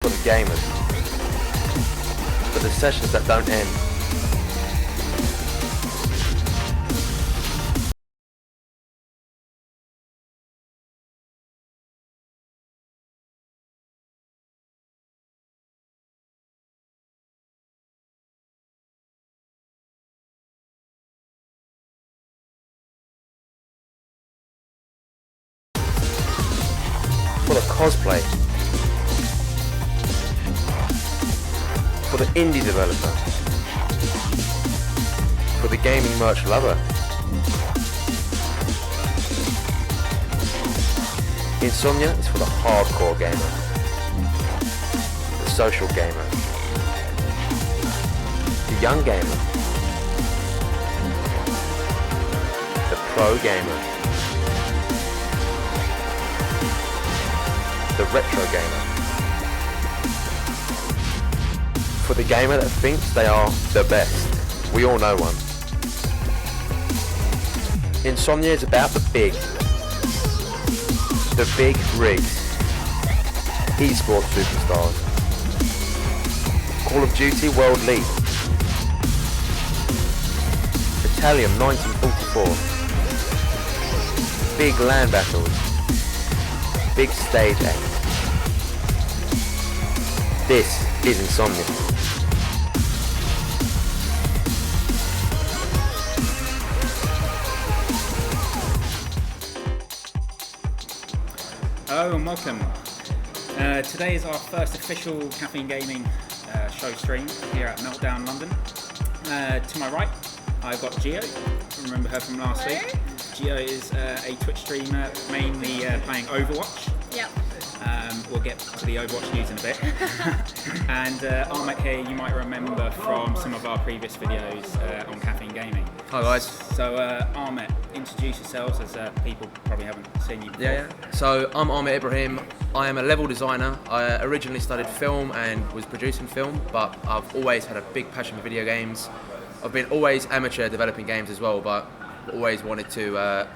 for the gamers, for the sessions that don't end. For the cosplay, for the indie developer, for the gaming merch lover. Insomnia is for the hardcore gamer, the social gamer, the young gamer, the pro gamer, the retro gamer. For the gamer that thinks they are the best. We all know one. Insomnia is about the big rigs, esports superstars, Call of Duty World League, Italian 1944, big land battles, big stage acts. This is Insomnia. Hello and welcome. Today is our first official Caffeine Gaming show stream here at Meltdown London. To my right, I've got Gio. Remember her from last week. Gio is a Twitch streamer mainly playing Overwatch. Yep. We'll get to the Overwatch news in a bit. And Ahmet here, you might remember from some of our previous videos on Caffeine Gaming. Hi guys. So Ahmet, introduce yourselves as people probably haven't seen you before. Yeah. So I'm Ahmet Ibrahim. I am a level designer. I originally studied film and was producing film, but I've always had a big passion for video games. I've been always amateur developing games as well, but always wanted to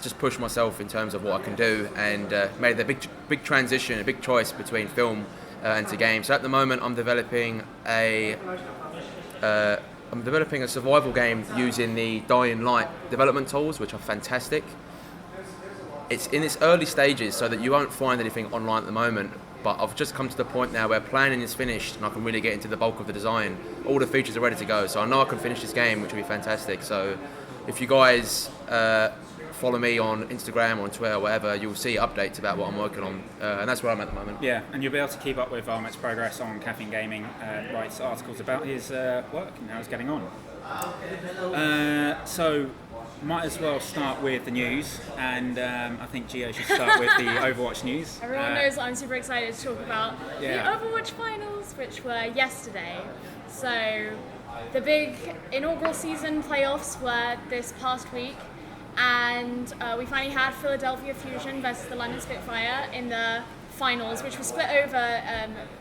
just push myself in terms of what I can do, and made the big transition, a big choice between film and to games. So at the moment, I'm developing a survival game using the Dying Light development tools, which are fantastic. It's in its early stages, so that you won't find anything online at the moment. But I've just come to the point now where planning is finished, and I can really get into the bulk of the design. All the features are ready to go, so I know I can finish this game, which will be fantastic. So if you guys follow me on Instagram or on Twitter or whatever, you'll see updates about what I'm working on, and that's where I'm at the moment. Yeah, and you'll be able to keep up with Ahmet's progress on Caffeine Gaming, writes articles about his work and how he's getting on. So, might as well start with the news, and I think Gio should start with the Overwatch news. Everyone knows I'm super excited to talk about the Overwatch finals, which were yesterday. So, the big inaugural season playoffs were this past week, and we finally had Philadelphia Fusion versus the London Spitfire in the finals, which was split over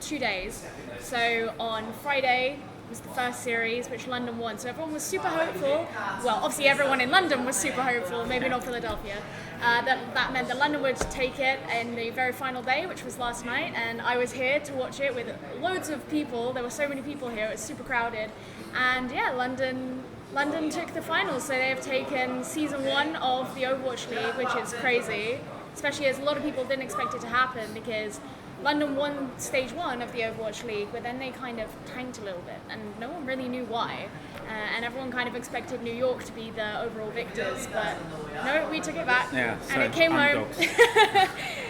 2 days. So on Friday was the first series, which London won. So everyone was super hopeful. Well, obviously everyone in London was super hopeful, maybe not Philadelphia. That meant that London would take it in the very final day, which was last night, and I was here to watch it with loads of people. There were so many people here, it was super crowded. And yeah, London took the finals, so they have taken season 1 of the Overwatch League, which is crazy, especially as a lot of people didn't expect it to happen, because London won stage 1 of the Overwatch League, but then they kind of tanked a little bit, and no one really knew why. And everyone kind of expected New York to be the overall victors, but no, we took it back, and it came home.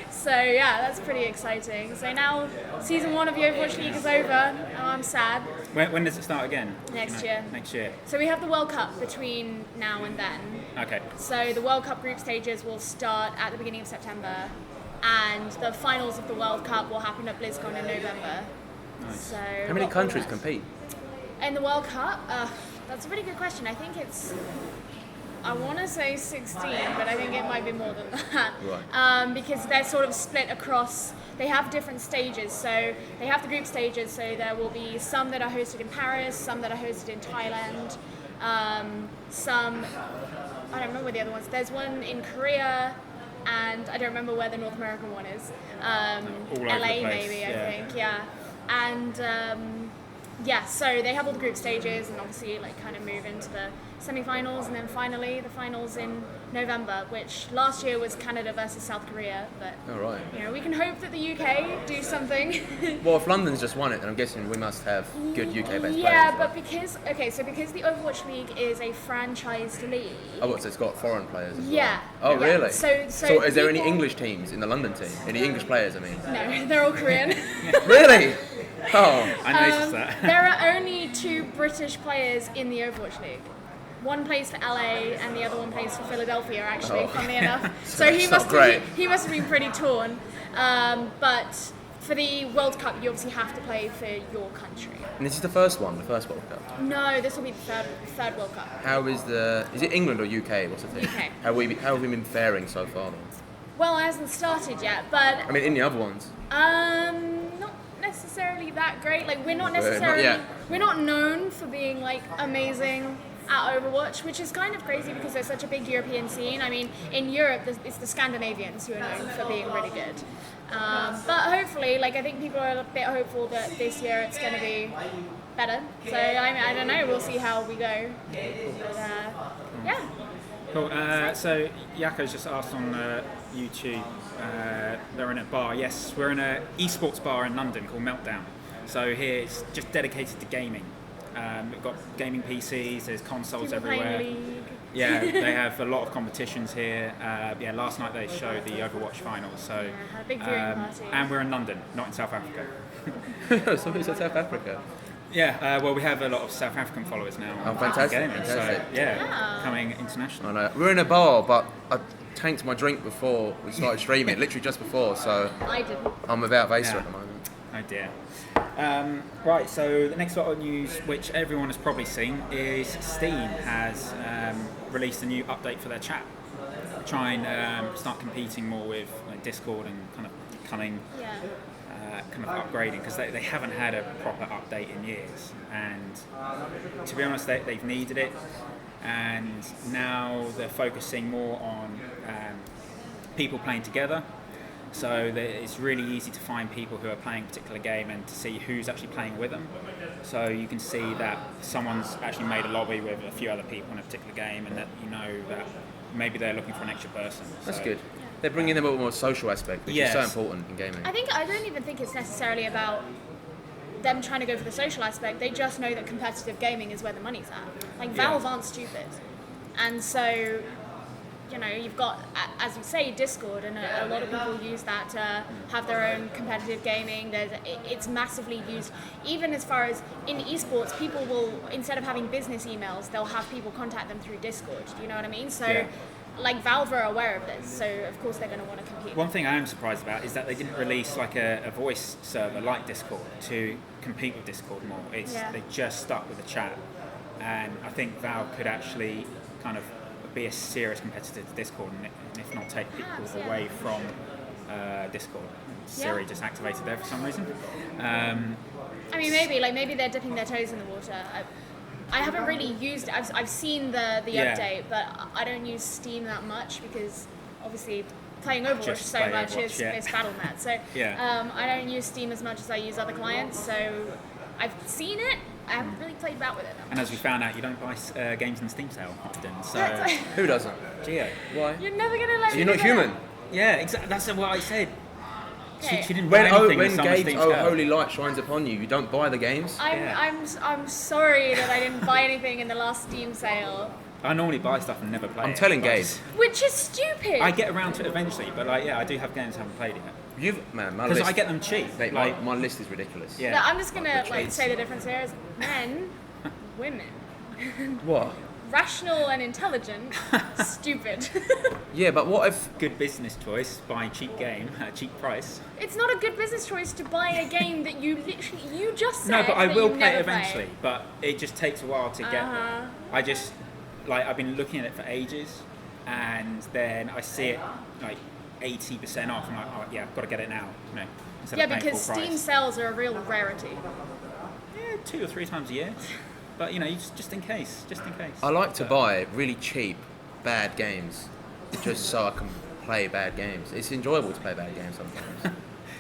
So yeah, that's pretty exciting. So now season 1 of the Overwatch League is over. I'm sad. When does it start again? Next year. Next year. So we have the World Cup between now and then. Okay. So the World Cup group stages will start at the beginning of September, and the finals of the World Cup will happen at BlizzCon in November. Nice. So How many countries compete? in the World Cup? That's a really good question. I think I want to say 16, but I think it might be more than that. Right. Because they're sort of split across, they have different stages. So they have the group stages, so there will be some that are hosted in Paris, some that are hosted in Thailand, some, I don't remember the other ones. There's one in Korea, and I don't remember where the North American one is. All over LA the place, maybe, I think, yeah. And so they have all the group stages and obviously like kind of move into the semi-finals and then finally the finals in November, which last year was Canada versus South Korea, but All right. we can hope that the UK do something. Well, if London's just won it, then I'm guessing we must have good UK-based players. Yeah, but right? because the Overwatch League is a franchised league. Oh, what, so it's got foreign players as Yeah. well? Oh, yeah. really? So is there any people- English teams in the London team? Any English players, I mean? No, they're all Korean. Really? Oh. I noticed that. There are only 2 British players in the Overwatch League. One plays for LA and the other one plays for Philadelphia, actually, funnily enough. So he not must great. he must have been pretty torn. But for the World Cup, you obviously have to play for your country. And this is the first World Cup? No, this will be the third World Cup. How is is it England or UK? What's the thing? UK. How have we been faring so far then? Well, it hasn't started yet, but I mean, in the other ones. not necessarily that great. Like we're not necessarily yet. we're not known for being like amazing at Overwatch, which is kind of crazy because there's such a big European scene. I mean, in Europe, it's the Scandinavians who are known for being really good. But hopefully, like I think people are a bit hopeful that this year it's going to be better. So I don't know. We'll see how we go. But, yeah. Cool. So Yako's just asked on YouTube. They're in a bar. Yes, we're in a esports bar in London called Meltdown. So here it's just dedicated to gaming. We've got gaming PCs. There's consoles People everywhere. playing League. Yeah, they have a lot of competitions here. Last night they showed the Overwatch finals. So had a big viewing party. and we're in London, not in South Africa. So who's at South Africa? Yeah, well, we have a lot of South African followers now. Oh, fantastic, Gaming, fantastic. So, yeah, coming international. I know. We're in a bar, but I tanked my drink before we started streaming, literally just before, so I didn't. I'm without Vaser Yeah. at the moment. Oh dear. Right, so the next lot of news, which everyone has probably seen, is Steam has released a new update for their chat. Try and start competing more with like, Discord and kind of coming, Yeah. kind of upgrading because they haven't had a proper update in years. And to be honest, they've needed it. And now they're focusing more on people playing together. So it's really easy to find people who are playing a particular game and to see who's actually playing with them. So you can see that someone's actually made a lobby with a few other people in a particular game and that you know that maybe they're looking for an extra person. That's So- good. They're bringing them a more social aspect, which is so Yes. important in gaming. I don't even think it's necessarily about them trying to go for the social aspect. They just know that competitive gaming is where the money's at. Like Valve aren't stupid, and so you've got, as you say, Discord, and a lot of people use that to have their own competitive gaming. It's massively used, even as far as in esports. People will, instead of having business emails, they'll have people contact them through Discord. Do you know what I mean? So. Yeah. Like Valve are aware of this, so of course they're going to want to compete. One thing I am surprised about is that they didn't release like a voice server like Discord to compete with Discord more. They just stuck with the chat, and I think Valve could actually kind of be a serious competitor to Discord, and if not take people away from Discord. Siri just activated there for some reason. I mean, maybe they're dipping their toes in the water. I haven't really used it. I've seen the update, but I don't use Steam that much because obviously playing Overwatch Just so play much Overwatch, is Battle.net. So I don't use Steam as much as I use other clients. So I've seen it. I haven't really played about with it that much. And as we found out, you don't buy games in Steam sale often. So Who doesn't? Geo, Why? You're never gonna let me. You're not do that. human. yeah, exactly. That's what I said. Okay. She didn't buy When anything with some of Gabe's Steam oh sale. holy light shines upon you, you don't buy the games. I'm sorry that I didn't buy anything in the last Steam sale, I normally buy stuff and never play it. I'm telling but Gabe. which is stupid. I get around to it eventually, but I do have games I haven't played yet. My Because list. I get them cheap. Mate, like, my list is ridiculous. yeah. No, I'm just gonna trades. say the difference here is men, women, What? rational and intelligent, stupid. Yeah, but what if? Good business choice, buy cheap game at a cheap price. It's not a good business choice to buy a game that you just said. No, but I that will you play it never eventually. But it just takes a while to get there. Uh-huh. I just I've been looking at it for ages, and then I see it like 80% off. I'm like, oh yeah, I've got to get it now. Instead Yeah, of paying because full Steam price. sales are a real rarity. Yeah, 2 or 3 times a year. But just in case. I like to buy really cheap, bad games, just so I can play bad games. It's enjoyable to play bad games sometimes.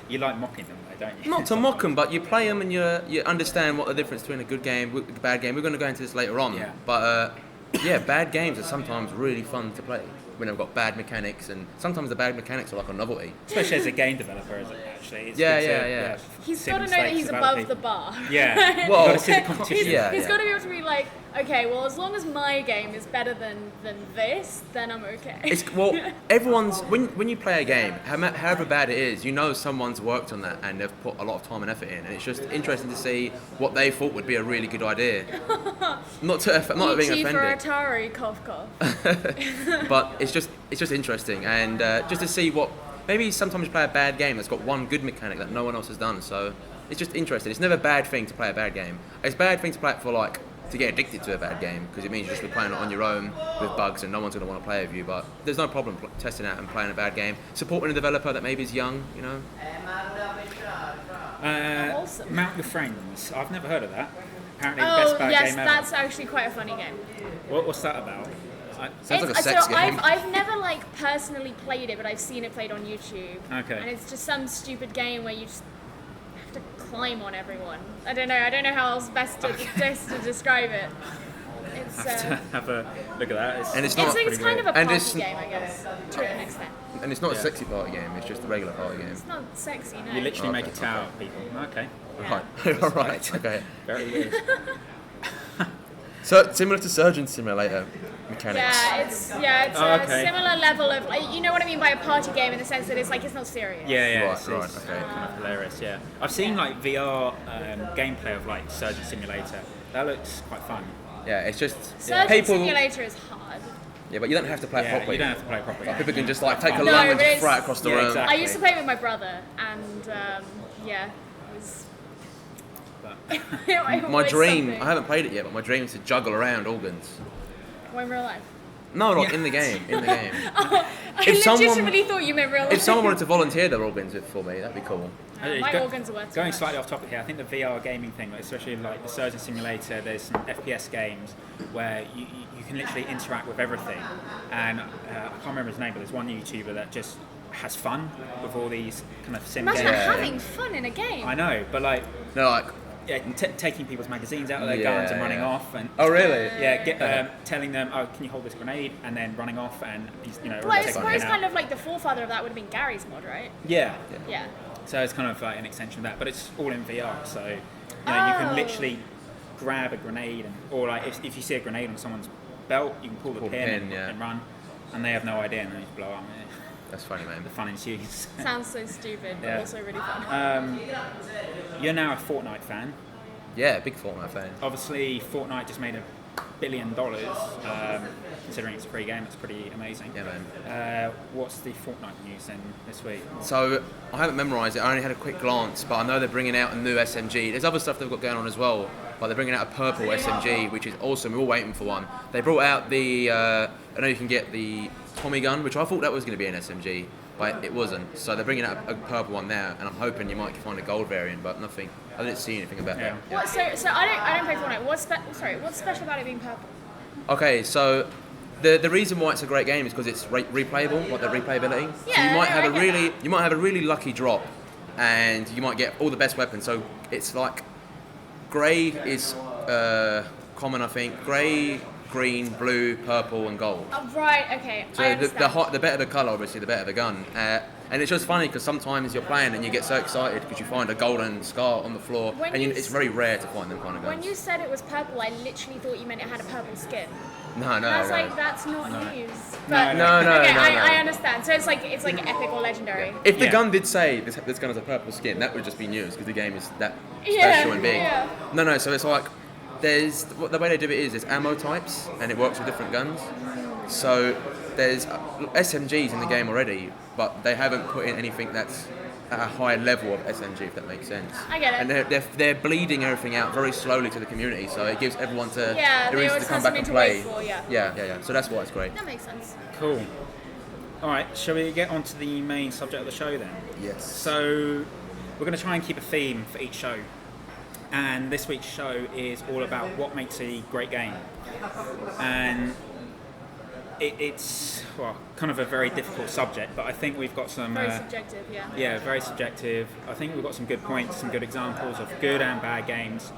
You like mocking them, though, don't you? Not to mock them, but you play them and you understand what the difference between a good game, a bad game. We're going to go into this later on. Yeah. But yeah, bad games are sometimes really fun to play when they've got bad mechanics, and sometimes the bad mechanics are like a novelty. Especially as a game developer, isn't it, actually? It's Yeah, good to, yeah. He's see got to know mistakes that he's of other above the people. bar. Yeah. Well, Gotta see the competition. He's got to be able to be like, okay, well, as long as my game is better than this, then I'm okay. Well, everyone's when you play a game, however bad it is, you know someone's worked on that and they've put a lot of time and effort in, and it's just interesting to see what they thought would be a really good idea. not being E.T. for offended, Atari, cough cough. but it's just interesting, and just to see what maybe sometimes you play a bad game that's got one good mechanic that no one else has done. So it's just interesting. It's never a bad thing to play a bad game. It's a bad thing to play it for like. To get addicted to a bad game, because it means you're just playing it on your own with bugs and no one's going to want to play with you. But there's no problem testing out and playing a bad game, supporting a developer that maybe is young, you know. Awesome. Mount Your Friends. I've never heard of that. Apparently the best bad yes, game ever. that's actually quite a funny game. What's that about? Sounds like a sex game. I've never like personally played it, but I've seen it played on YouTube. Okay. And it's just some stupid game where you just have to climb on everyone. I don't know how else best to describe it. It's I have to have a look at that. And it's not. it's kind of a And party it's- game, I guess, to an extent. And it's not a Yeah. sexy party game. It's just a regular party game. It's not sexy, no. You literally make a Okay, tower of people. Okay. Yeah. Right. All right. Okay. Very weird. So similar to Surgeon Simulator mechanics. Yeah, it's Oh, a okay. similar level of you know what I mean by a party game in the sense that it's like it's not serious. Yeah, Right, it's okay. kind of hilarious. Yeah, I've seen like VR gameplay of like Surgeon Simulator. That looks quite fun. Yeah, it's just Surgeon people. Simulator is hard. Yeah, but you don't have to play it Yeah, properly. you don't have to play it properly. Like, people can just like take a No, lung and but just it's- throw it across the Yeah, room. exactly. I used to play with my brother, and yeah, it was. it My was dream, something. I haven't played it yet, but my dream is to juggle around organs. When real life. No, not in the game. In the game. I If someone- legitimately thought you meant real life. If someone wanted to volunteer their organs for me, that'd be cool. My organs are worth too Going much. slightly off topic here, I think the VR gaming thing, like, especially like the Surgeon Simulator, there's some FPS games where you can literally interact with everything. And I can't remember his name, but there's one YouTuber that just has fun with all these kind of sim Imagine games. having fun in a game. I know, but like No, like, yeah, taking people's magazines out of their guns and running off, and oh really? yeah, telling them, oh, can you hold this grenade, and then running off, and he's, Well, I taking suppose it out. kind of like the forefather of that would have been Gary's mod, right? Yeah. Yeah. So it's kind of like an extension of that, but it's all in VR. So you can Oh. literally grab a grenade, or like if you see a grenade on someone's belt, you can pull the pin, yeah. and run, and they have no idea, and then you just blow up. That's funny, man. The fun ensues. Sounds so stupid, but Yeah. also really fun. You're now a Fortnite fan. Yeah, big Fortnite fan. Obviously, Fortnite just made $1 billion. Considering it's a free game, it's pretty amazing. Yeah, man. What's the Fortnite news then this week? So I haven't memorised it. I only had a quick glance, but I know they're bringing out a new SMG. There's other stuff they've got going on as well, but they're bringing out a purple SMG, which is awesome. We're all waiting for one. They brought out the. I know you can get the Tommy gun, which I thought that was going to be an SMG, but it wasn't. So they're bringing out a purple one now, and I'm hoping you might find a gold variant, but nothing. I didn't see anything about that. What? So I don't play Fortnite. What's special about it being purple? Okay, so the reason why it's a great game is because it's replayable, like the replayability. So Yeah, you might have I get that. you might have a really lucky drop, and you might get all the best weapons. So it's like grey is common, I think. Grey, green, blue, purple, and gold. Oh, right. Okay. So I understand. the better the colour, obviously, the better the gun. And it's just funny because sometimes you're playing and you get so excited because you find a golden scar on the floor, When and you it's very rare to find them kind of guns. When you said it was purple, I literally thought you meant it had a purple skin. No, I was no. like, that's not news. No, But, no. okay, No. I understand. So it's like epic or legendary. If the Yeah. gun did say this gun has a purple skin, that would just be news because the game is that Yeah, special and big. yeah. No. So it's like the way they do it is there's ammo types and it works with different guns. So there's SMGs in the game already, but they haven't put in anything that's at a high level of SMG, if that makes sense. I get it. And they're bleeding everything out very slowly to the community, so it gives everyone to Yeah, the they reason always to come have back and something to play. wait for, yeah. Yeah. So that's why it's great. That makes sense. Cool. All right, shall we get on to the main subject of the show then? Yes. So we're going to try and keep a theme for each show. And this week's show is all about what makes a great game. And it's kind of a very difficult subject, but I think we've got some... Very subjective, yeah. Yeah, very subjective. I think we've got some good points, some good examples of good and bad games.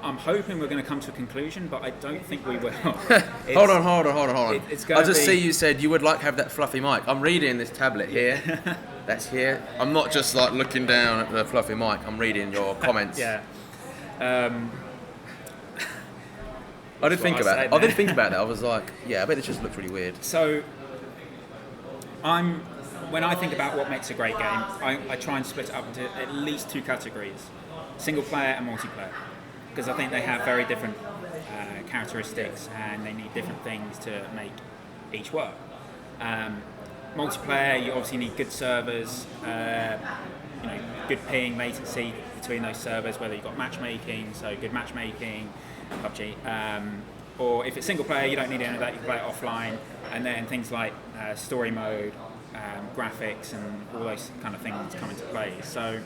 I'm hoping we're going to come to a conclusion, but I don't think we will. Hold on. It's I just see you said you would like to have that fluffy mic. I'm reading this tablet here. That's here. I'm not just like looking down at the fluffy mic. I'm reading your comments. Yeah. I did think about it. I was like, yeah, I bet it just looks really weird. So, when I think about what makes a great game, I try and split it up into at least 2 categories: single player and multiplayer, because I think they have very different characteristics and they need different things to make each work. Multiplayer, you obviously need good servers, good ping latency between those servers, whether you've got matchmaking, so good matchmaking, PUBG. Or if it's single player, you don't need any of that, you can play it offline. And then things like story mode, graphics, and all those kind of things come into play. So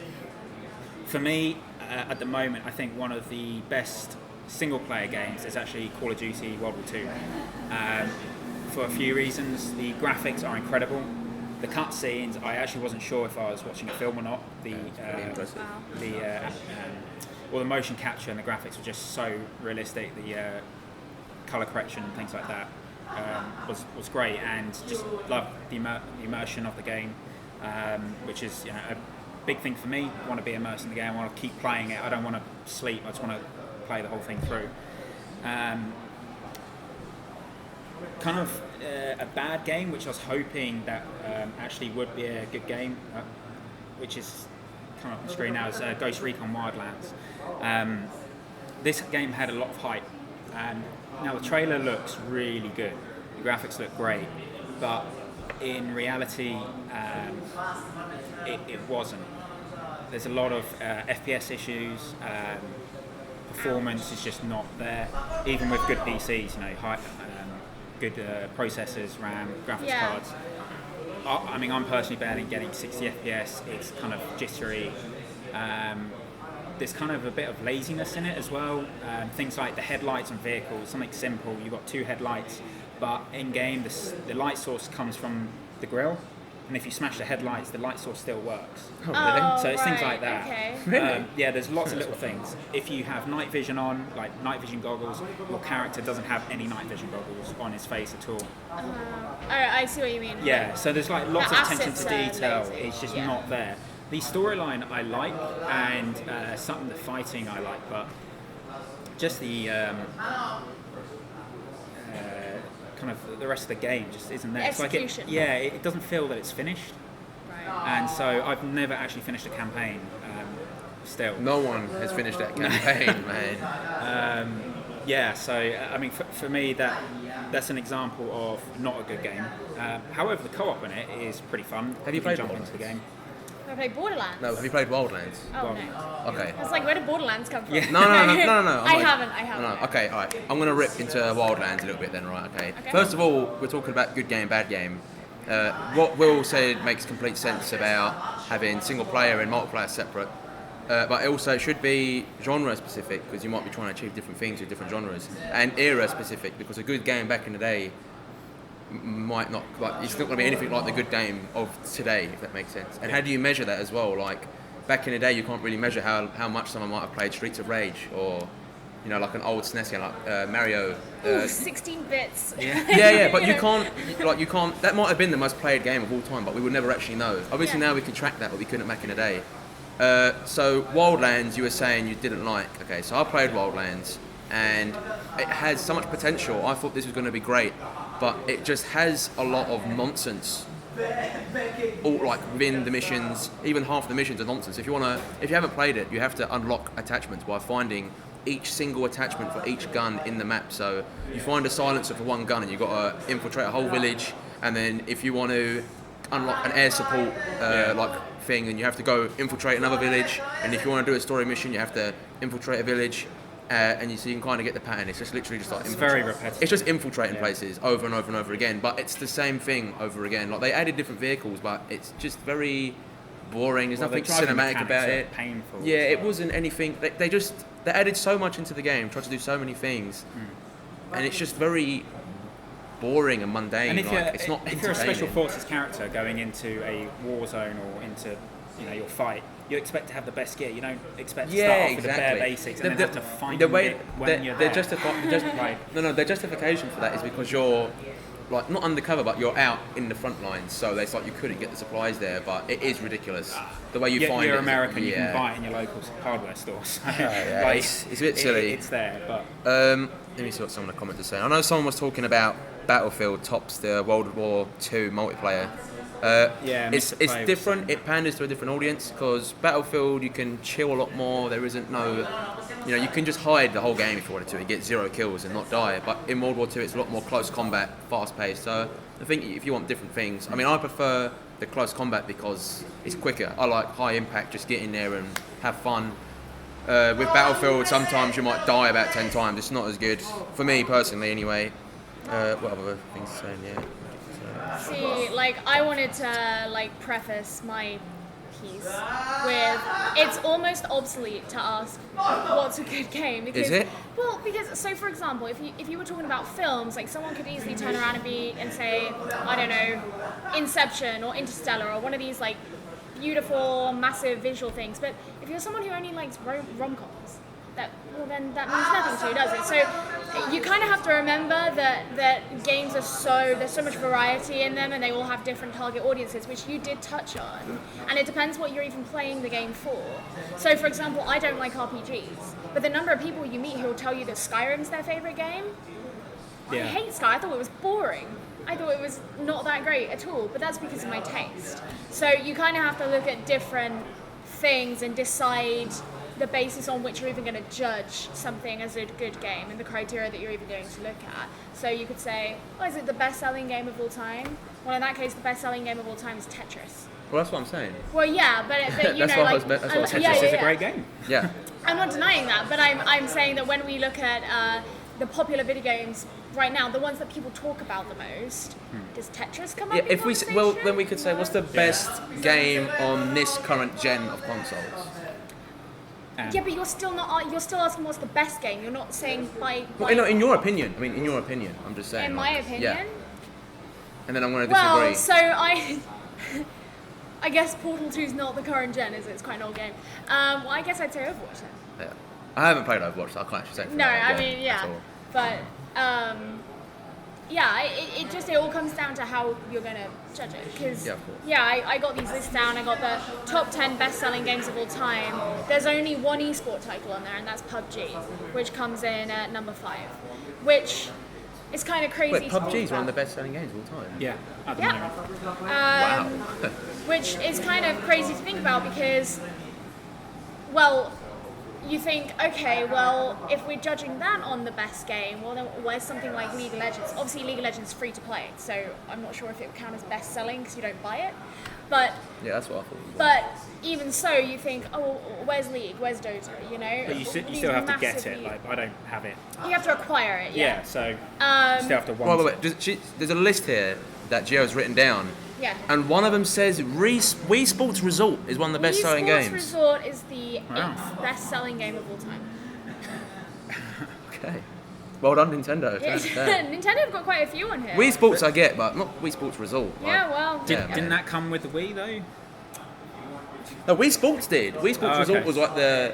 for me, at the moment, I think one of the best single player games is actually Call of Duty World War II. For a few reasons. The graphics are incredible. The cutscenes, I actually wasn't sure if I was watching a film or not. The motion capture and the graphics were just so realistic. The color correction and things like that was great, and just loved the immersion of the game, which is a big thing for me. I want to be immersed in the game. I want to keep playing it. I don't want to sleep. I just want to play the whole thing through. Kind of a bad game, which I was hoping that actually would be a good game, which is coming up on the screen now, is Ghost Recon Wildlands. This game had a lot of hype. Now the trailer looks really good, the graphics look great, but in reality it wasn't. There's a lot of FPS issues, performance is just not there, even with good PCs, good processors, RAM, graphics cards. I mean, I'm personally barely getting 60 FPS. It's kind of jittery. There's kind of a bit of laziness in it as well. Things like the headlights on vehicles, something simple. You've got 2 headlights, but in game the light source comes from the grille, and if you smash the headlights, the light source still works. Oh, really? So it's things like that. Okay. Really? Yeah, there's lots of little things. If you have night vision on, like night vision goggles, your character doesn't have any night vision goggles on his face at all. I see what you mean. Yeah, so there's like lots The of attention to assets are detail. lazy. It's just Yeah. not there. The storyline I like, and some of the fighting I like, but just the kind of the rest of the game just isn't there. Execution. It's like it doesn't feel that it's finished. Right. And so I've never actually finished a campaign. Still. No one has finished that campaign, man. Yeah, so I mean, for me, that's an example of not a good game. However, the co-op in it is pretty fun. Have you can played jump Borderlands? into the game? I play Borderlands. No, have you played Wildlands? Oh no. Okay. It's like, where did Borderlands come from? Yeah. No. I haven't. No. Okay, all right. I'm going to rip into Wildlands a little bit then, right? Okay. First of all, we're talking about good game, bad game. What Will said makes complete sense about having single player and multiplayer separate. But also it should be genre specific, because you might be trying to achieve different things with different genres, and era specific, because a good game back in the day might not, like, it's not going to be anything like the good game of today, if that makes sense. And how do you measure that as well? Like back in the day, you can't really measure how much someone might have played Streets of Rage, or like an old SNES game like Mario. 16 bits. Yeah, but you can't. That might have been the most played game of all time, but we would never actually know. Obviously now we can track that, but we couldn't back in the day. So Wildlands, you were saying you didn't like. Okay, so I played Wildlands, and it has so much potential. I thought this was going to be great, but it just has a lot of nonsense. All like within the missions, even half the missions are nonsense. If you haven't played it, you have to unlock attachments by finding each single attachment for each gun in the map. So you find a silencer for one gun, and you've got to infiltrate a whole village. And then if you want to unlock an air support thing, and you have to go infiltrate another village. And if you want to do a story mission, you have to infiltrate a village. So you can kind of get the pattern. It's just literally just like it's very repetitive. It's just infiltrating places over and over and over again, but it's the same thing over again. Like they added different vehicles, but it's just very boring. There's nothing cinematic about it. Painful. Yeah, it wasn't anything. They added so much into the game, tried to do so many things, and it's just very boring and mundane. And if it's not you're a Special entertaining. Forces character going into a war zone or into your fight, you expect to have the best gear. You don't expect to start off with the bare basics and then have to find it when you're there. Their justification for that is because you're like not undercover, but you're out in the front lines. So it's like you couldn't get the supplies there, but it is ridiculous the way you find it. You're American, you can buy it in your local hardware store. So like, it's a bit silly. It's there, but let me see what some of the comments are saying. I know someone was talking about Battlefield tops the World War II multiplayer. It's different. It panders to a different audience because Battlefield you can chill a lot more. There isn't no, you can just hide the whole game if you wanted to and get 0 kills and not die. But in World War II, it's a lot more close combat, fast paced. So I think if you want different things, I mean, I prefer the close combat because it's quicker. I like high impact, just get in there and have fun. With Battlefield, sometimes you might die about 10 times. It's not as good for me personally, anyway. What other things to say? Yeah. See, like, I wanted to, preface my piece with it's almost obsolete to ask what's a good game. Because, is it? Well, so for example, if you were talking about films, like, someone could easily turn around and say, I don't know, Inception or Interstellar or one of these, like, beautiful, massive visual things. But if you're someone who only likes rom-coms, then that means nothing to you, does it? So you kind of have to remember that games there's so much variety in them and they all have different target audiences, which you did touch on. And it depends what you're even playing the game for. So for example, I don't like RPGs, but the number of people you meet who will tell you that Skyrim's their favorite game, I hate Sky. I thought it was boring. I thought it was not that great at all, but that's because of my taste. So you kind of have to look at different things and decide the basis on which you're even going to judge something as a good game and the criteria that you're even going to look at. So you could say, is it the best-selling game of all time? Well, in that case, the best-selling game of all time is Tetris. Well, that's what I'm saying. Well, yeah, but you know, like... Tetris is a great game. Yeah. I'm not denying that, but I'm saying that when we look at the popular video games right now, the ones that people talk about the most, does Tetris come up in conversation? Then we could say, what's the best game on this current gen of consoles? Yeah, but you're still asking what's the best game. You're not saying in your opinion. I mean, in your opinion, I'm just saying. In my opinion. Yeah. And then I'm going to disagree. Well, so I guess Portal 2 is not the current gen, is it? It's quite an old game. Well, I guess I'd say Overwatch then. Yeah. I haven't played Overwatch, so I can't actually say. No, I mean, yeah, but it all comes down to how you're gonna judge it. Because I got these lists down. I got the top 10 best-selling games of all time. There's only one esport title on there, and that's PUBG, which comes in at number 5, which is kind of crazy. Wait, PUBG is one of the best-selling games of all time. Yeah, at the moment. Wow. Which is kind of crazy to think about because, well, you think, okay, well, if we're judging that on the best game, well, then where's something like League of Legends? Obviously, League of Legends is free to play, so I'm not sure if it would count as best-selling because you don't buy it. But yeah, that's what I thought. But even so, you think, oh, where's League? Where's Dota? You know? But you still have to get it. Like, I don't have it. You have to acquire it. Yeah. So you still have to want. By the way, there's a list here that Gio's written down. Yeah. And one of them says Wii Sports Resort is one of the best-selling games. Wii Sports Resort is the 8th best-selling game of all time. Okay. Well done, Nintendo. Yeah. Nintendo have got quite a few on here. Wii Sports I get, but not Wii Sports Resort. Yeah, well. Didn't that come with the Wii though? No, Wii Sports did. Wii Sports Resort was like the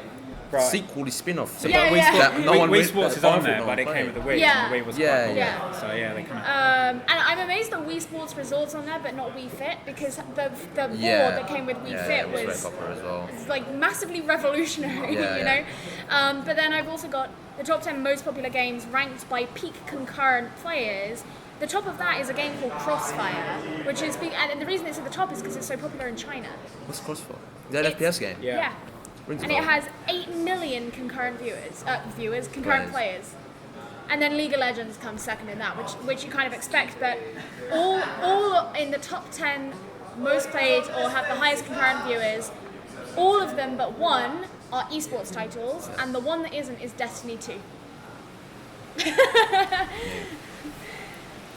sequel-y spin-off. So Yeah, Wii Sports is on there, but it came with the Wii. Yeah. And the Wii was Yeah, quite yeah. cool. So yeah, they come out. And I'm amazed that Wii Sports Resort's on there, but not Wii Fit, because the board that came with Wii Fit was was very popular as well. like massively revolutionary, you know. But then I've also got the top 10 most popular games ranked by peak concurrent players. The top of that is a game called Crossfire, which is big, and the reason it's at the top is because it's so popular in China. What's Crossfire? Is that an FPS game? Yeah. Rings a And it bell. has 8 million concurrent concurrent players. And then League of Legends comes second in that, which you kind of expect, but all in the top 10 most played or have the highest concurrent viewers, all of them but one are esports titles, and the one that isn't is Destiny 2.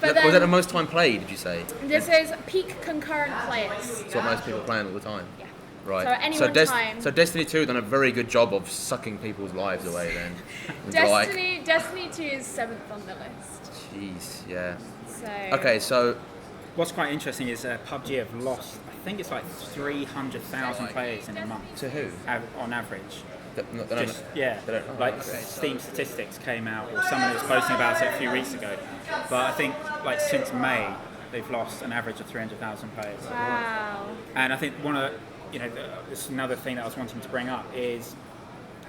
Was that the most time played, did you say? This is peak concurrent players. That's what most people are playing all the time. Yeah. Right. So at any one time. So Destiny 2 done a very good job of sucking people's lives away then. Destiny 2 is 7th on the list. Jeez, yeah. So Okay, so What's quite interesting is PUBG have lost, I think it's like 300,000 players in a month to who? on average. They don't- Yeah, they don't- like okay. Steam statistics came out, or someone was posting about it a few weeks ago. But I think like since May, they've lost an average of 300,000 players. wow. And I think one of this is another thing that I was wanting to bring up is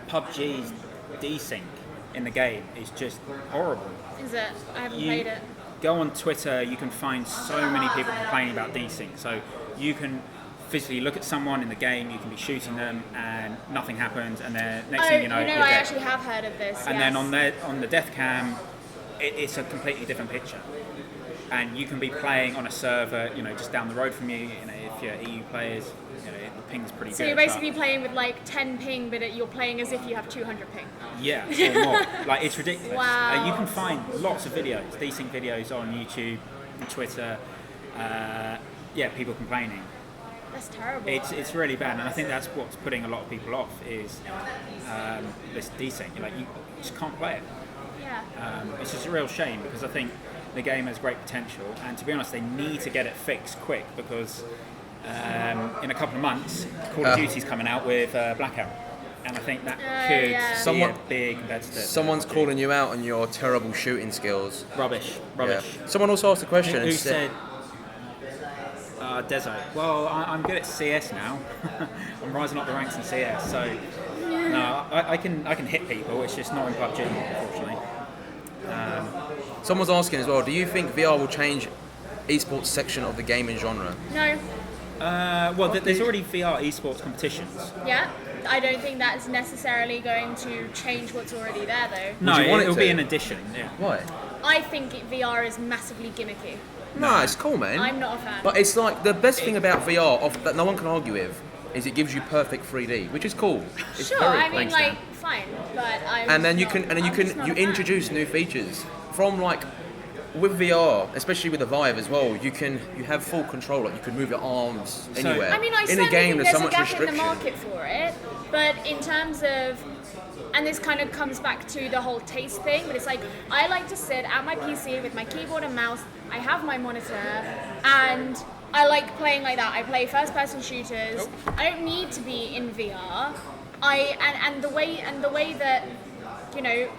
PUBG's desync in the game is just horrible. Is it? I haven't You played it. go on Twitter, you can find so many people complaining about desync. So you can physically look at someone in the game, you can be shooting them, and nothing happens, and then next thing you know, you're I dead. actually have heard of this. And yes. then on the death cam, it's a completely different picture. And you can be playing on a server, just down the road from you. If you're EU players, the ping's pretty good. So you're basically playing with like 10 ping, but you're playing as if you have 200 ping. Yeah, or more. Like, it's ridiculous. Wow. You can find lots of videos, desync videos on YouTube and Twitter. People complaining. That's terrible. It's really bad, and I think that's what's putting a lot of people off is this desync. You just can't play it. Yeah. It's just a real shame because I think the game has great potential, and to be honest, they need to get it fixed quick because in a couple of months, Call of Duty's coming out with Blackout, and I think that could be a big competitor. Someone's to PUBG. calling you out on your terrible shooting skills. Rubbish. Yeah. Someone also asked a question Who and said? Dezo. Well, I'm good at CS now. I'm rising up the ranks in CS, so no, I can hit people. It's just not in PUBG, unfortunately. Someone's asking as well, do you think VR will change esports section of the gaming genre? No. There's already VR esports competitions. Yeah. I don't think that's necessarily going to change what's already there, though. No, you want it it'll to? be an addition. Yeah. Why? I think VR is massively gimmicky. No, it's cool, man. I'm not a fan. But it's like the best thing about VR that no one can argue with is it gives you perfect 3D, which is cool. It's Sure, very I mean, cool. fine, but I'm. And then you not- can I'm just not a fan. introduce new features from with VR, especially with the Vive as well. You have full control. Like you can move your arms anywhere. I mean, I in certainly a game, think there's so there's a much gap in restriction. the market for it, but in terms of, and this kind of comes back to the whole taste thing, but it's like, I like to sit at my PC with my keyboard and mouse, I have my monitor, and I like playing like that. I play first-person shooters. I don't need to be in VR. And the way that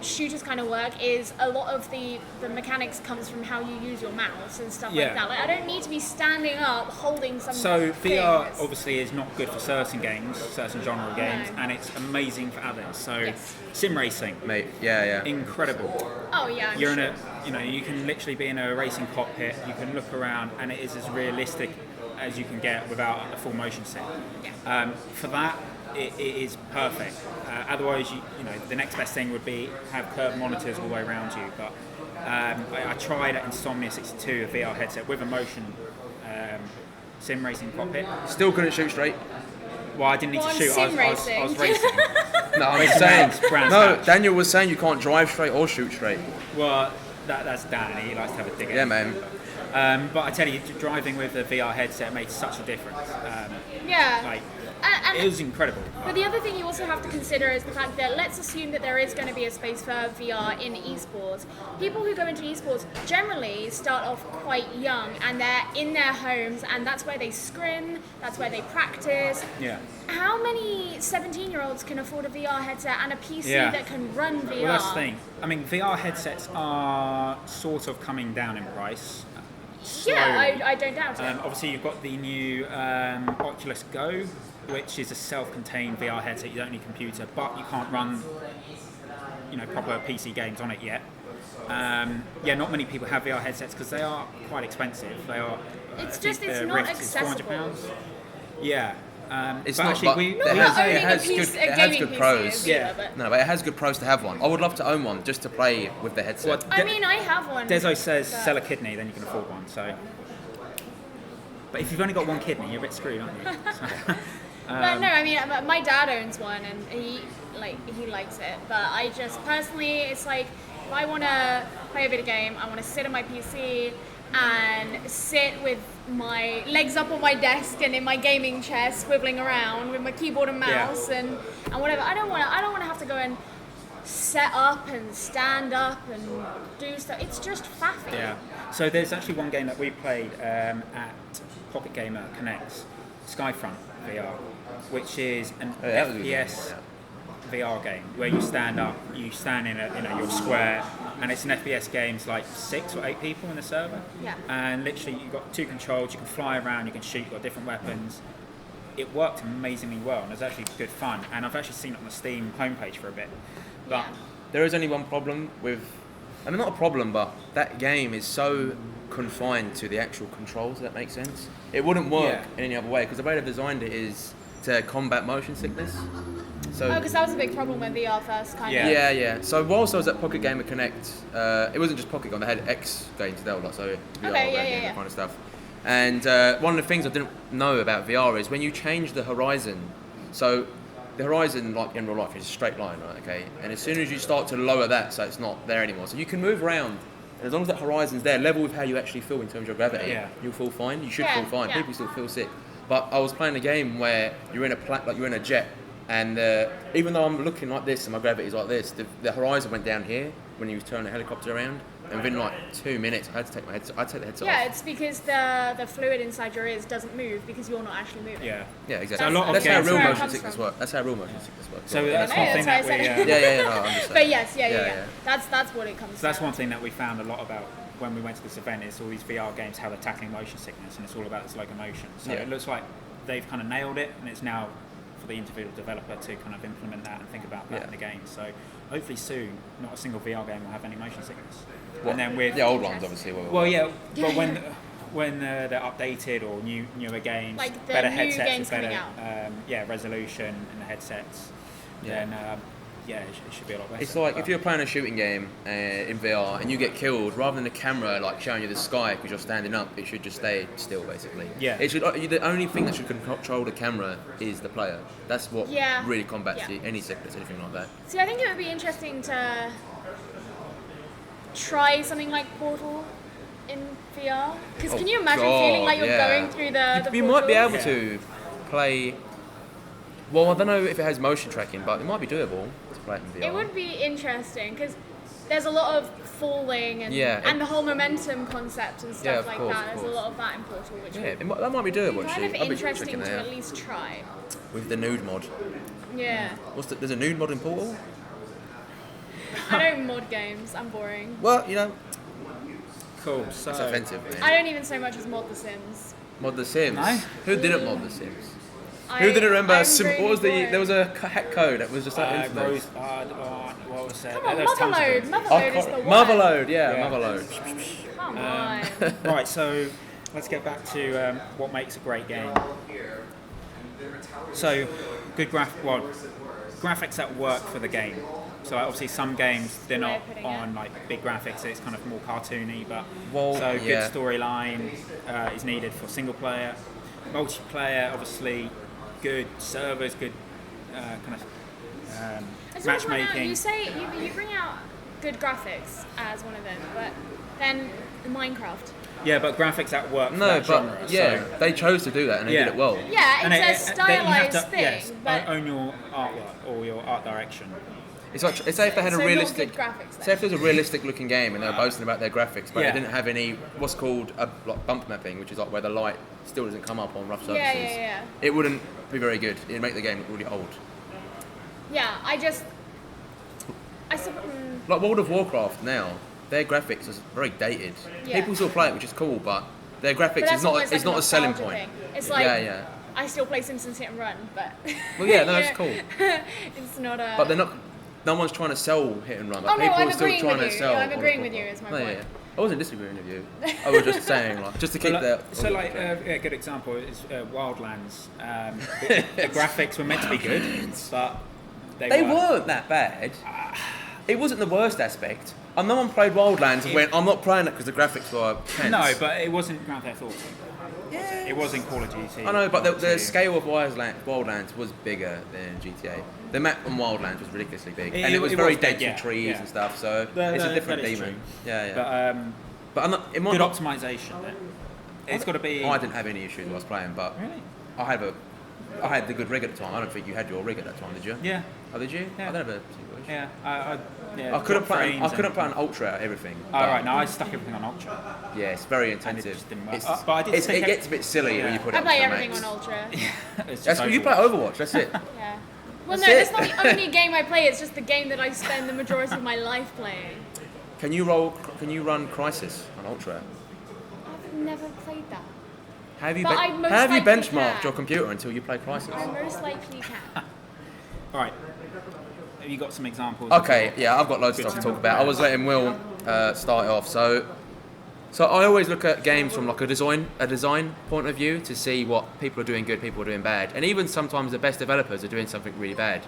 shooters kind of work is a lot of the mechanics comes from how you use your mouse and stuff like that. Like, I don't need to be standing up holding something. So VR obviously is not good for certain games, certain genre of games, No. and it's amazing for others. So Yes. sim racing, Mate, yeah. incredible. Oh yeah. I'm You're sure. in you can literally be in a racing cockpit. You can look around, and it is as realistic as you can get without a full motion set. Yeah. For that, it is perfect. Otherwise, the next best thing would be have curved monitors all the way around you. But I tried at Insomnia 62 a VR headset with a motion sim racing cockpit. Still couldn't shoot straight. Well, I didn't need Well, to I'm shoot. sim I was racing. racing. No, I'm Racing saying. Brands No, match. Daniel was saying you can't drive straight or shoot straight. Well, that's Dan. He likes to have a dig at Yeah, it. man. But I tell you, driving with a VR headset made such a difference. Yeah. And- It was incredible. But the other thing you also have to consider is the fact that let's assume that there is going to be a space for VR in esports. People who go into esports generally start off quite young and they're in their homes and that's where they scrim, that's where they practice. Yeah. How many 17-year-olds can afford a VR headset and a PC Yeah. that can run VR? Well, that's the thing. I mean, VR headsets are sort of coming down in price. Yeah, slowly. I don't doubt it. Obviously, you've got the new Oculus Go, which is a self-contained VR headset. You don't need a computer, but you can't run, proper PC games on it yet. Not many people have VR headsets because they are quite expensive. They are. It's I just think it's the not Rift is accessible. £400. Yeah. It's but not, actually, but we Not it that has, owning it has a, good, piece, it a has gaming good PC pros. is Yeah. either, but No, but it has good pros to have one. I would love to own one just to play with the headset. Well, I mean, I have one. Dezo says but- sell a kidney, then you can afford one. So, but if you've only got one kidney, you're a bit screwed, aren't you? So, But no, I mean, my dad owns one and he likes it. But I just personally, it's like if I want to play a video game, I want to sit on my PC and sit with my legs up on my desk and in my gaming chair, swiveling around with my keyboard and mouse and whatever. I don't want to have to go and set up and stand up and do stuff. It's just faffy. Yeah. So there's actually one game that we played at Pocket Gamer Connects, Skyfront VR, which is an FPS VR game where you stand up, you stand in your square, and it's an FPS game. It's like 6 or 8 people in the server. Yeah. And literally you've got 2 controls. You can fly around, you can shoot, you've got different weapons. It worked amazingly well, and it was actually good fun. And I've actually seen it on the Steam homepage for a bit. But there is only one problem with, I mean, not a problem, but that game is so confined to the actual controls. If that makes sense. It wouldn't work in any other way because the way they've designed it is to combat motion sickness. So, because that was a big problem when VR first kind of. Yeah. So whilst I was at Pocket Gamer Connect, it wasn't just Pocket Game, they had X games as well, like so VR that kind of stuff. And one of the things I didn't know about VR is when you change the horizon. So the horizon, like in real life, is a straight line, right? Okay. And as soon as you start to lower that, so it's not there anymore. So you can move around. And as long as that horizon's there, level with how you actually feel in terms of your gravity, you'll feel fine. You should feel fine. People still feel sick. But I was playing a game where you're in you're in a jet. And even though I'm looking like this and my gravity's like this, the horizon went down here when you turn the helicopter around. And within like 2 minutes, I had to take the headset off. Yeah, it's because the fluid inside your ears doesn't move because you're not actually moving. Yeah, exactly. That's how real motion sickness works. That's how real motion sickness works. So that's one thing that we. No, I understand. But yeah. That's what it comes to. So that's one thing that we found a lot about when we went to this event is all these VR games, how they're tackling motion sickness, and it's all about this locomotion. So it looks like they've kind of nailed it, and it's now for the individual developer to kind of implement that and think about that in the game. So hopefully soon, not a single VR game will have any motion sickness. And then with the old ones, obviously. But when they're updated or newer games, like the better new headsets, games better coming out. resolution in the headsets, then it should be a lot better. It's like if you're playing a shooting game in VR and you get killed, rather than the camera like showing you the sky because you're standing up, it should just stay still basically. Yeah. It should. The only thing that should control the camera is the player. That's what really combats any sickness, anything like that. See, I think it would be interesting to try something like Portal in VR. Because can you imagine feeling like you're going through the You might be able to play. Well, I don't know if it has motion tracking, but it might be doable to play it in VR. It would be interesting because there's a lot of falling and the whole momentum concept and stuff like that. There's a lot of that in Portal, which that might be doable. Kind actually. of interesting to at least try. With the nude mod. Yeah. There's a nude mod in Portal? I don't mod games. I'm boring. Well, Cool. So it's offensive. Man. I don't even so much as mod The Sims. Mod The Sims. No? Who didn't mod The Sims? Who didn't remember? What was there was a hack code that was just like infamous. What was it? Come on, Motherload. Motherload is the one. Motherload, Motherload. Come on. Right, so let's get back to what makes a great game. So, good graphics that work for the game. So obviously some games they're not on like big graphics, so it's kind of more cartoony. But good storyline is needed for single player, multiplayer. Obviously, good servers, good kind of matchmaking. You say you bring out good graphics as one of them, but then Minecraft. Yeah, but graphics that work for that genre. They chose to do that and they did it well. Yeah, it's a stylized thing. Yes, but own your artwork or your art direction. It's like, say if they had a realistic, graphics, say if there was a realistic looking game and they were boasting about their graphics, but they didn't have any what's called like bump mapping, which is like where the light still doesn't come up on rough surfaces. It wouldn't be very good. It'd make the game look really old. Yeah, like World of Warcraft now, their graphics is very dated. Yeah. People still play it, which is cool, but their graphics is not a selling point. Thing. It's like I still play Simpsons Hit and Run, but well, that's cool. It's not a. But they're not. No one's trying to sell Hit and Run, but people I'm are still trying to sell. I'm agreeing with you. Is my point. I wasn't disagreeing with you. I was just saying, just to keep that. So, a good example is Wildlands. The graphics were meant to be good, but they weren't that bad. It wasn't the worst aspect. And no one played Wildlands and went, I'm not playing it because the graphics were tense. No, but it wasn't Grand Theft Auto. Yeah. It wasn't Call of Duty. I know, but the scale of Wildlands was bigger than GTA. The map on Wildlands was ridiculously big, and it was very dense with trees and stuff. So it's a different demon. But I'm not. It might good not, optimization. It's got to be. I didn't have any issues when I was playing, but really, I have I had the good rig at the time. I don't think you had your rig at that time, did you? Yeah. Oh, did you? Yeah. I don't have a single. Yeah. I couldn't put an ultra out everything. Oh, right, no, I stuck everything on Ultra. Yeah, it's very And it intensive. just didn't work. It's, But I did stick it gets a bit silly when you put it I on play to everything max. on Ultra. It's That's just you play Overwatch. That's it. Yeah. Well, That's no, it. that's not the only game I play. It's just the game that I spend the majority of my life playing. Can you run Crisis on Ultra? I've never played that. Have you But I most have you likely benchmarked can. your computer until you play Crisis? I most likely can. All right. Have you got some examples? Okay, yeah, I've got loads of stuff to talk about. I was letting Will start it off. So I always look at games from like a design point of view to see what people are doing good, people are doing bad, and even sometimes the best developers are doing something really bad.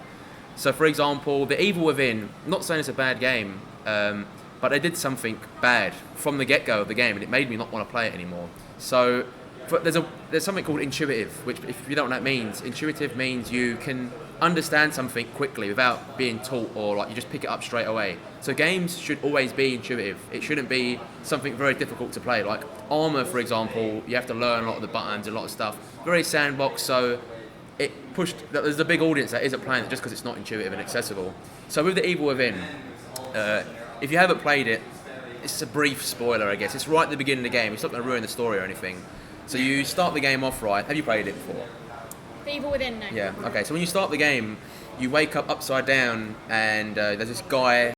So for example, The Evil Within, not saying it's a bad game, but they did something bad from the get-go of the game, and it made me not want to play it anymore. So there's something called intuitive, which if you don't know what that means, intuitive means you can understand something quickly without being taught, or like you just pick it up straight away. So games should always be intuitive. It shouldn't be something very difficult to play. Like Armour, for example, you have to learn a lot of the buttons, a lot of stuff. Very sandbox, so it pushed. There's a big audience that isn't playing it just because it's not intuitive and accessible. So with The Evil Within, if you haven't played it, it's a brief spoiler, I guess. It's right at the beginning of the game. It's not going to ruin the story or anything. So you start the game off right. Have you played it before? The Evil Within, no. Yeah. Okay. So when you start the game, you wake up upside down, and there's this guy.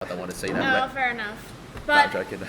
I don't want to see that. No, fair enough. But I'm joking.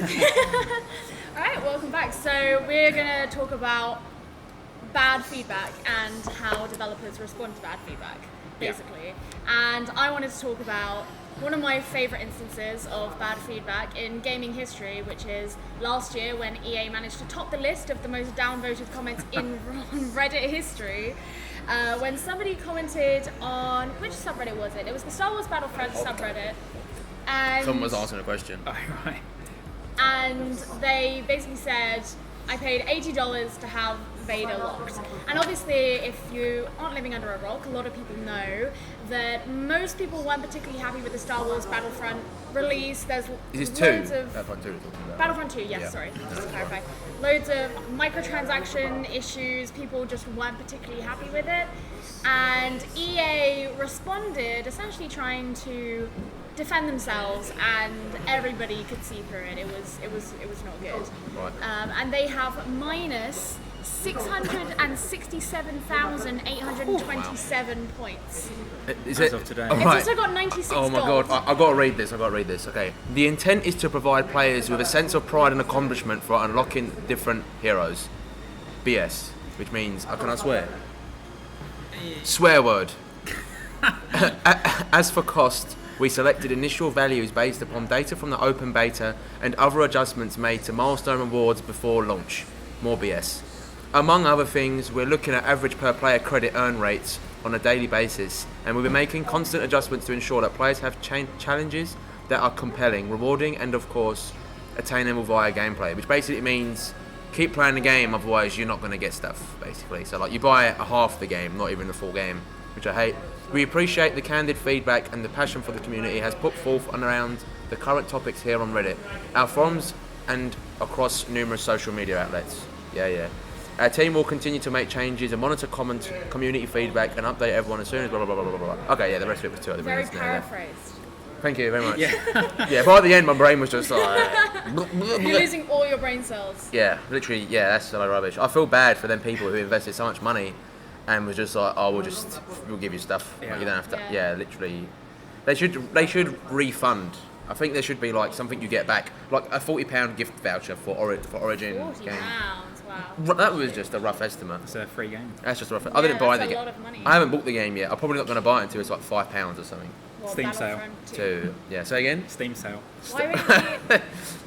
Alright, welcome back. So we're going to talk about bad feedback and how developers respond to bad feedback, basically. And I wanted to talk about one of my favourite instances of bad feedback in gaming history, which is last year when EA managed to top the list of the most downvoted comments in Reddit history. When somebody commented on, which subreddit was it? It was the Star Wars Battlefront subreddit. And Someone was asking a question. Oh, right. and they basically said, I paid $80 to have Vader locked. And obviously, if you aren't living under a rock, a lot of people know that most people weren't particularly happy with the Star Wars Battlefront release. There's Is this loads 2? of Battlefront 2 we're talking about. Battlefront 2, yes, Yeah. sorry, just to clarify. Loads of microtransaction issues, people just weren't particularly happy with it. And EA responded essentially trying to defend themselves, and everybody could see through it. It was not good. Right. And they have minus 667,827 points. Is As it? of today. Oh, It's right. also got 96 Oh my gold. god, I've got to read this, Okay. The intent is to provide players with a sense of pride and accomplishment for unlocking different heroes. BS, which means, can I swear? Swear word. As for cost, we selected initial values based upon data from the open beta and other adjustments made to milestone rewards before launch. More BS. Among other things, we're looking at average per player credit earn rates on a daily basis, and we'll be making constant adjustments to ensure that players have challenges that are compelling, rewarding, and of course, attainable via gameplay, which basically means keep playing the game, otherwise you're not going to get stuff, basically. So like you buy a half the game, not even the full game, which I hate. We appreciate the candid feedback and the passion for the community has put forth and around the current topics here on Reddit, our forums, and across numerous social media outlets. Yeah. Our team will continue to make changes and monitor community feedback and update everyone as soon as blah blah blah blah blah. Okay, yeah, the rest of it was 2 other Very minutes now. Yeah. paraphrased. Thank you very much. Yeah. Yeah, by the end my brain was just like... You're losing all your brain cells. Yeah, literally, yeah, that's so rubbish. I feel bad for them people who invested so much money and was just like, oh, we'll give you stuff. Yeah. You don't have to. Yeah. Yeah, literally. They should refund. I think there should be like something you get back, like a £40 gift voucher for Origin £40, game. wow. That was just a rough estimate. It's a free game. That's just a rough. I didn't buy the that's a game. lot of money. I haven't bought the game yet. I'm probably not going to buy it until it's like £5 or something. Well, Steam sale. Battlefront 2. To yeah, say again. Steam sale. Why would you... No,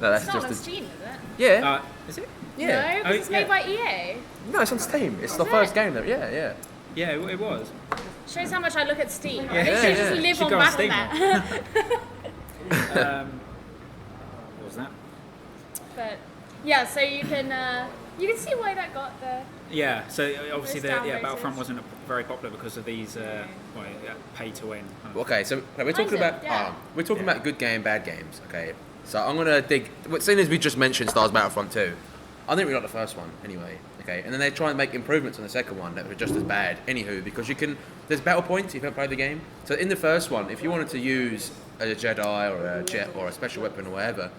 that's It's not on just Steam, is it? yeah. Is it? Yeah. No, because it's yeah. made by EA. No, it's on Steam. It's the Is first it? game though. Yeah. Yeah, it was. Shows how much I look at Steam. Yeah. I think Yeah, should yeah. just live Should on go on Steam Battle.net. What was that? But yeah, so you can see why that got the... Yeah, so obviously It's downvoted. Battlefront wasn't very popular because of these pay to win. Okay, so we're talking Is it? about Yeah. we're talking Yeah. about good game, bad games. Okay, so I'm gonna dig. Seeing as we just mentioned Star Wars Battlefront 2, I didn't really like the first one anyway. Okay, and then they try and make improvements on the second one that were just as bad. Anywho, because there's battle points if you haven't played the game. So in the first one, if you wanted to use a Jedi or a jet or a special weapon or whatever,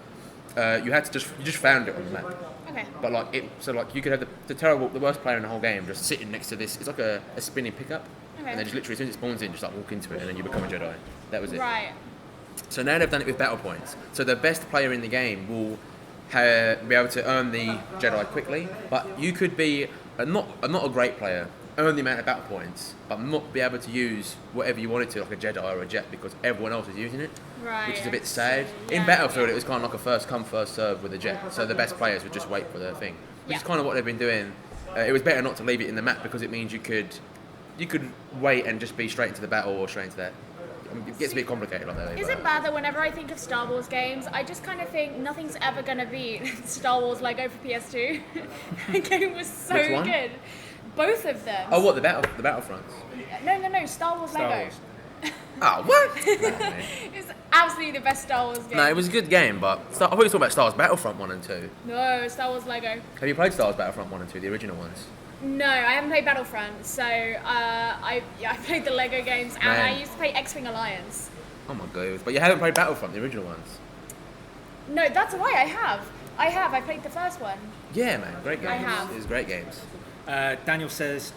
you just found it on the map. Okay. But you could have the worst player in the whole game just sitting next to this. It's like a spinning pickup, Okay. and they just literally as soon as it spawns in, just like walk into it, and then you become a Jedi. That was it. Right. So now they've done it with battle points. So the best player in the game will be able to earn the Jedi quickly, but you could be not a great player, earn the amount of battle points, but not be able to use whatever you wanted to, like a Jedi or a jet, because everyone else is using it. Right. Which is a bit I sad. see. In Yeah, Battlefield, yeah. it was kind of like a first come, first serve with a jet. So the best players would just wait for their thing, which is Yeah. kind of what they've been doing. It was better not to leave it in the map because it means you could wait and just be straight into the battle or straight into that. It gets a bit complicated like that. Is it bad that whenever I think of Star Wars games, I just kind of think nothing's ever going to beat Star Wars Lego for PS2? The game was so Which one? good. Both of them. Oh, what the Battlefronts? No, Star Wars Star Lego. Wars. Oh, what? No, man. It's absolutely the best Star Wars game. No, it was a good game, but I thought you were talking about Star Wars Battlefront 1 and 2. No, Star Wars Lego. Have you played Star Wars Battlefront 1 and 2, the original ones? No, I haven't played Battlefront, so I played the Lego games, and Man. I used to play X-Wing Alliance. Oh my god. But you haven't played Battlefront, the original ones? No, that's why I have. I played the first one. Yeah, man. Great games. I have. It was great games. Daniel says,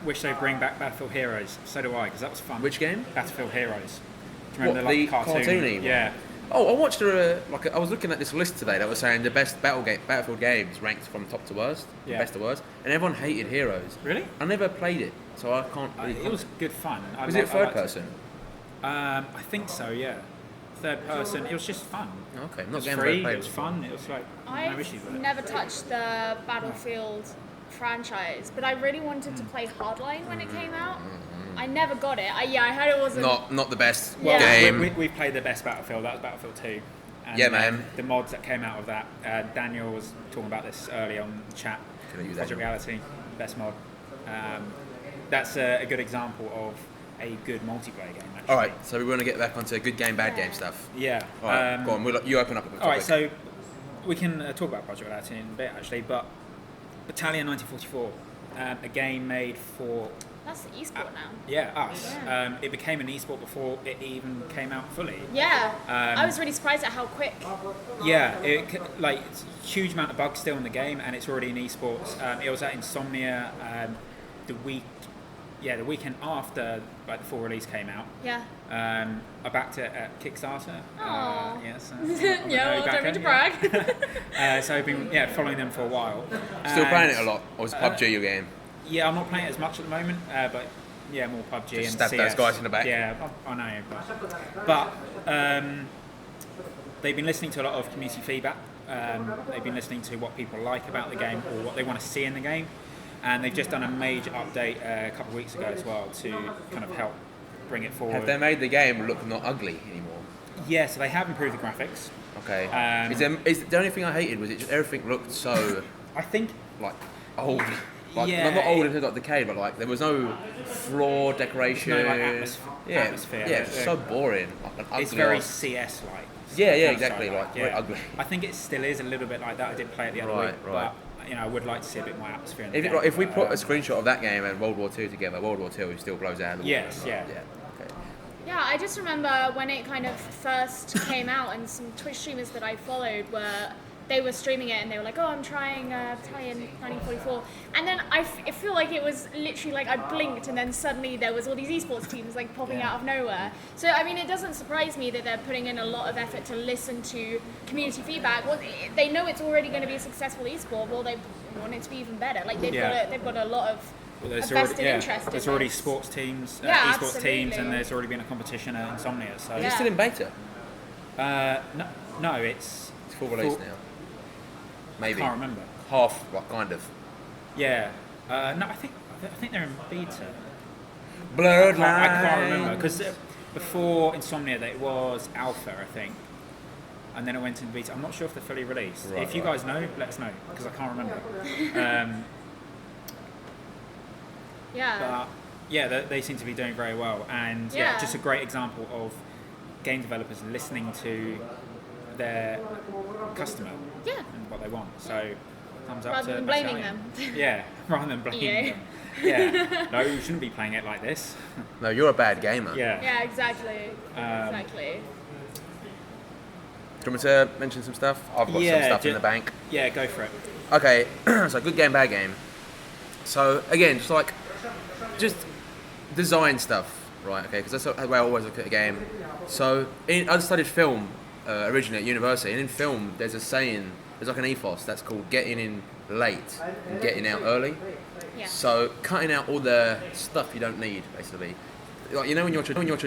wish they'd bring back Battlefield Heroes. So do I, because that was fun. Which game? Battlefield Heroes. Do you What, remember the cartoon? cartoony one? Yeah. Oh, I watched I was looking at this list today that was saying the best Battlefield games ranked from top to worst, Yeah. best to worst, and everyone hated Heroes. Really? I never played it, so I can't. Really It was good fun. Was it third person? I think so. Yeah, third person. It was just fun. Okay, It not was game free. I've played It was before. fun. It was like no issues with I've it. never touched the Battlefield franchise, but I really wanted to play Hardline when it came out. I never got it. I heard it wasn't. Not the best Well, game. We played the best Battlefield. That was Battlefield 2. And, Yeah, man. The mods that came out of that. Daniel was talking about this early on the chat. Can I use Project that? Reality, best mod. That's a good example of a good multiplayer game. Actually. All right, so we want to get back onto good game, bad game stuff. Yeah. All right, go on. You open up. All right, so we can talk about Project Reality in a bit actually, but Battalion 1944, a game made for That's the esport now. us. Yeah. It became an esport before it even came out fully. Yeah. I was really surprised at how quick. Yeah, it's a huge amount of bugs still in the game, and it's already in esports. It was at Insomnia the weekend after the full release came out. Yeah. I backed it at Kickstarter. Aw. Yes. Yeah, well, don't mean to brag. So I've been following them for a while. Still playing it a And, lot, or is PUBG your game? Yeah, I'm not playing it as much at the moment, but yeah, more PUBG Just and stab CS. those guys in the back. Yeah, I know. But they've been listening to a lot of community feedback. They've been listening to what people like about the game or what they want to see in the game. And they've just done a major update a couple of weeks ago as well to kind of help bring it forward. Have they made the game look not ugly anymore? Yeah, so they have improved the graphics. Okay. Um, is the only thing I hated was it just everything looked so I think, like old. Like, Yeah, not old in it- terms of like decayed, but like there was no floor decoration. no, like, yeah, atmosphere. Yeah, it's so boring. Like an ugly it's very ass- CS-like. Yeah, Counter-Strike exactly, like, very ugly. I think it still is a little bit like that. I did play it the other Right, week, right. but I would like to see a bit more atmosphere in the game. If we put a Um, screenshot of that game and World War II together, World War II still blows out of the Yes, water. yeah. Okay. Yeah, I just remember when it kind of first came out, and some Twitch streamers that I followed they were streaming it, and they were like, "Oh, I'm trying Battalion 1944," and then I feel like it was literally like I blinked, and then suddenly there was all these esports teams like popping out of nowhere. So I mean, it doesn't surprise me that they're putting in a lot of effort to listen to community feedback. Well, they know it's already going to be a successful esport. Well, they want it to be even better. Like they've got a lot of Well, there's vested interest. there's in already this. sports teams, Yeah, esports teams, absolutely. and there's already been a competition at Insomnia. So Is Yeah. it still in beta? no, it's It's full release now. Maybe. I can't remember. Half, like kind of. Yeah, no, I think they're in beta. Blurred I can't remember because before Insomnia, it was alpha, I think, and then it went into beta. I'm not sure if they're fully released. Right, if you right. guys know, let us know because I can't remember. Yeah. But yeah, they seem to be doing very well, and Yeah. just a great example of game developers listening to their customer Yeah. and what they want. So thumbs up Rather to than blaming Battalion. them. Yeah, rather than blaming EA. them. Yeah, no, you shouldn't be playing it like this. No, you're a bad gamer. Yeah. Yeah, exactly. Exactly. Do you want me to mention some stuff? I've got some Yeah, stuff in the bank. Yeah, go for it. Okay, so good game, bad game. So again, just design stuff, right? Okay, because that's the way I always look at a game. So I studied film originally at university, and in film there's a saying, there's like an ethos that's called getting in late and getting out early. Yeah. So cutting out all the stuff you don't need, basically. Like when you're